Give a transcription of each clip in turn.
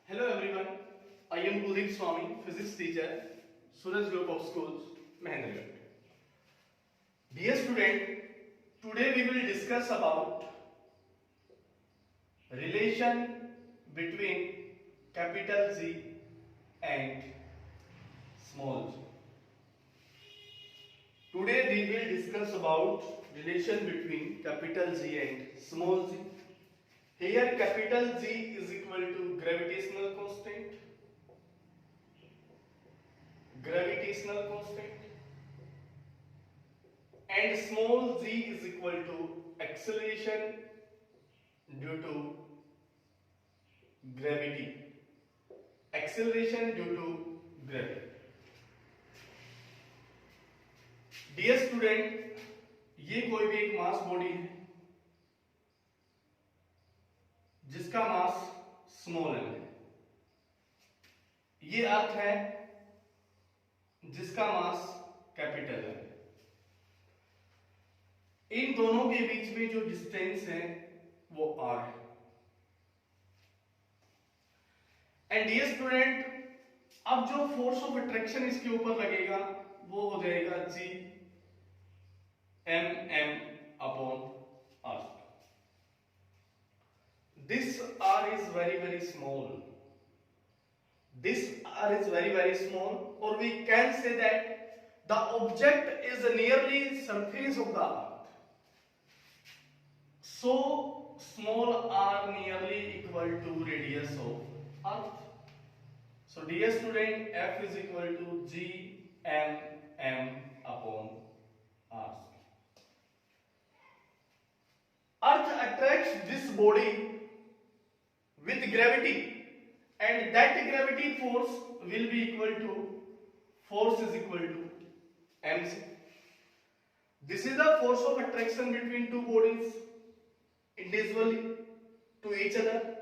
Hello everyone, I am Kuldeep Swami, physics teacher, Suraj Group of Schools, Mahendragarh. Dear student, today we will discuss about relation between capital Z and small z. Today we will discuss about relation between capital Z and small z. Here capital Z is equal to gravitational constant, and small z is equal to acceleration due to gravity. Acceleration due to gravity. Dear student, ये कोई भी एक mass body है जिसका mass small m है। ये अर्थ है जिसका मास कैपिटल है। इन दोनों के बीच में जो डिस्टेंस है वो r है। एंड डियर स्टूडेंट, अब जो फोर्स ऑफ अट्रैक्शन इसके ऊपर लगेगा वो हो जाएगा G m upon r. This r is very small. This r is very small, or we can say that the object is nearly surface of the earth. So small r nearly equal to radius of earth. So dear student, F is equal to G m upon r. Earth attracts this body with gravity, and that gravity force will be equal to force is equal to mc. This is the force of attraction between two bodies individually to each other,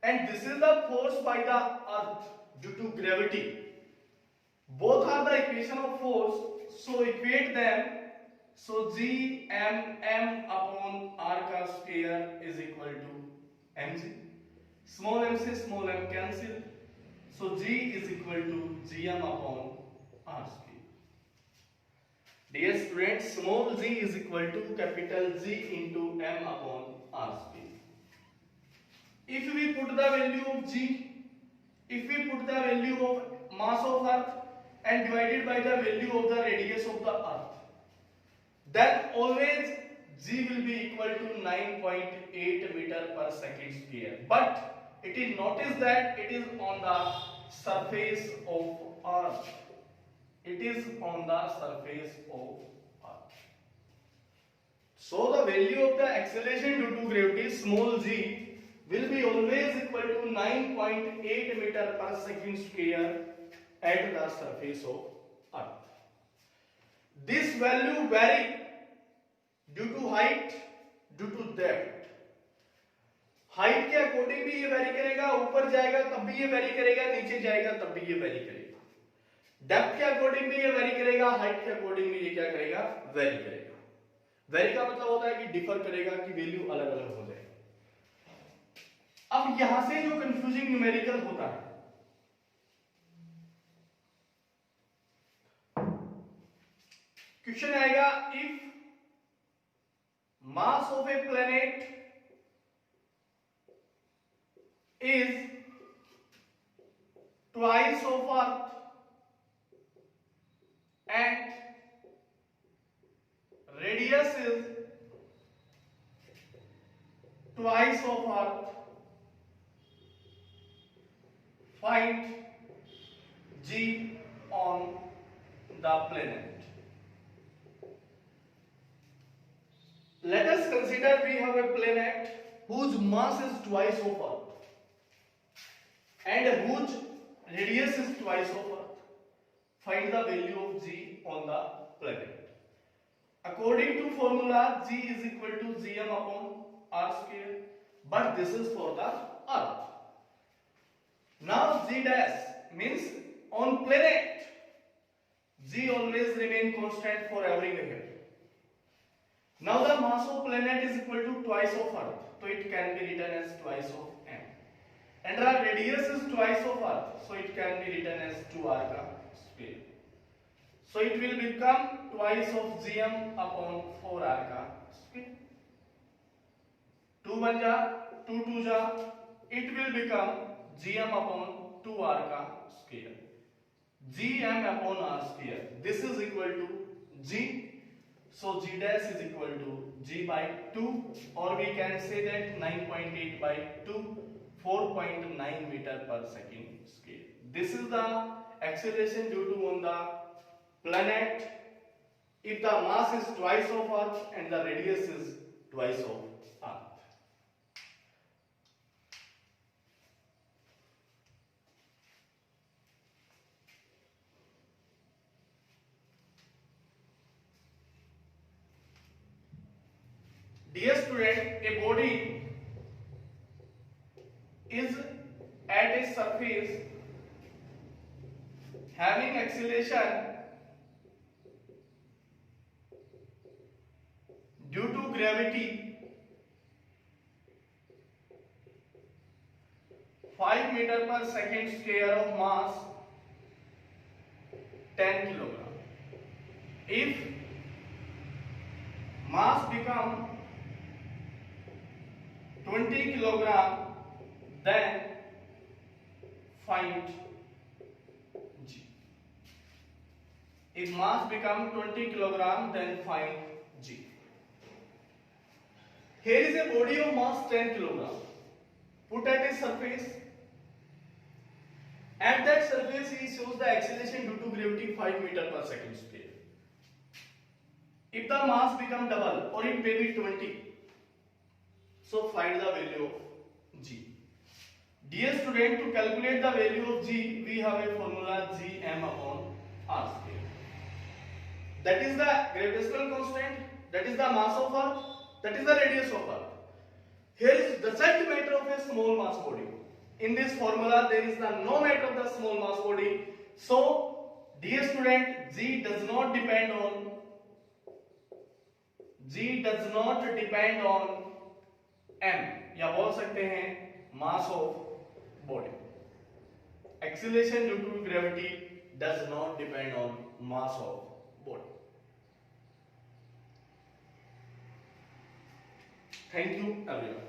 and this is the force by the earth due to gravity. Both are the equation of force, so equate them. So G m upon r का square is equal to mg. Small m से small m cancel, so G is equal to gm upon r square. Dear students, small z is equal to capital Z into m upon r square. If we put the value of G, if we put the value of mass of earth and divided by the value of the radius of the earth, then always G will be equal to 9.8 meter per second square. But it is noticed that it is on the surface of earth. It is on the surface of earth. So the value of the acceleration due to gravity, small g, will be always equal to 9.8 meter per second square at the surface of earth. This value vary due to height, due to depth. Height के according भी ये very करेगा, ऊपर जाएगा तब भी ये very करेगा, नीचे जाएगा तब भी ये वेरी करेगा। डेप्थ के अकॉर्डिंग भी ये वेरी करेगा, हाइट के अकॉर्डिंग भी ये क्या करेगा, वेरी करेगा। वेरी का मतलब होता है कि डिफर करेगा, कि वैल्यू अलग अलग हो जाएगी। अब यहां से जो कंफ्यूजिंग न्यूमेरिकल होता है, क्वेश्चन आएगा, if mass of a planet is twice of earth and radius is twice of earth, find G on the planet. Let us consider we have a planet whose mass is twice of earth and whose radius is twice of earth. Find the value of G on the planet. According to formula, G is equal to Gm upon r square, but this is for the earth. Now G dash means on planet, G always remain constant for every measure. Now the mass of planet is equal to twice of earth, so it can be written as twice of m. and the radius is twice of Earth, so it can be written as 2r का sphere. So it will become twice of gm upon 4r का sphere. 2 बन जा, 2 2 जा, it will become gm upon 2r का square. gm upon r square. This is equal to g. So g dash is equal to g by 2, or we can say that 9.8 by 2, 4.9 meter per second square. This is the acceleration due to on the planet if the mass is twice of Earth and the radius is twice of Earth. Dear student, a body is at a surface having acceleration due to gravity 5 meter per second square of mass 10 kilogram. If mass become 20 kilogram, then find g. If mass become 20 kilogram, then find g. Here is a body of mass 10 kilogram put at a surface. At that surface, he shows the acceleration due to gravity 5 meter per second square. If the mass become double, or it may be 20, so find the value of g. Dear student, to calculate the value of g, we have a formula gm upon r square. That is the gravitational constant, that is the mass of Earth, that is the radius of Earth. Here is doesn't matter of a small mass body. In this formula, there is no matter of the small mass body. So, dear student, g does not depend on m, या बोल सकते हैं mass of body. Acceleration due to gravity does not depend on mass of body. Thank you everyone.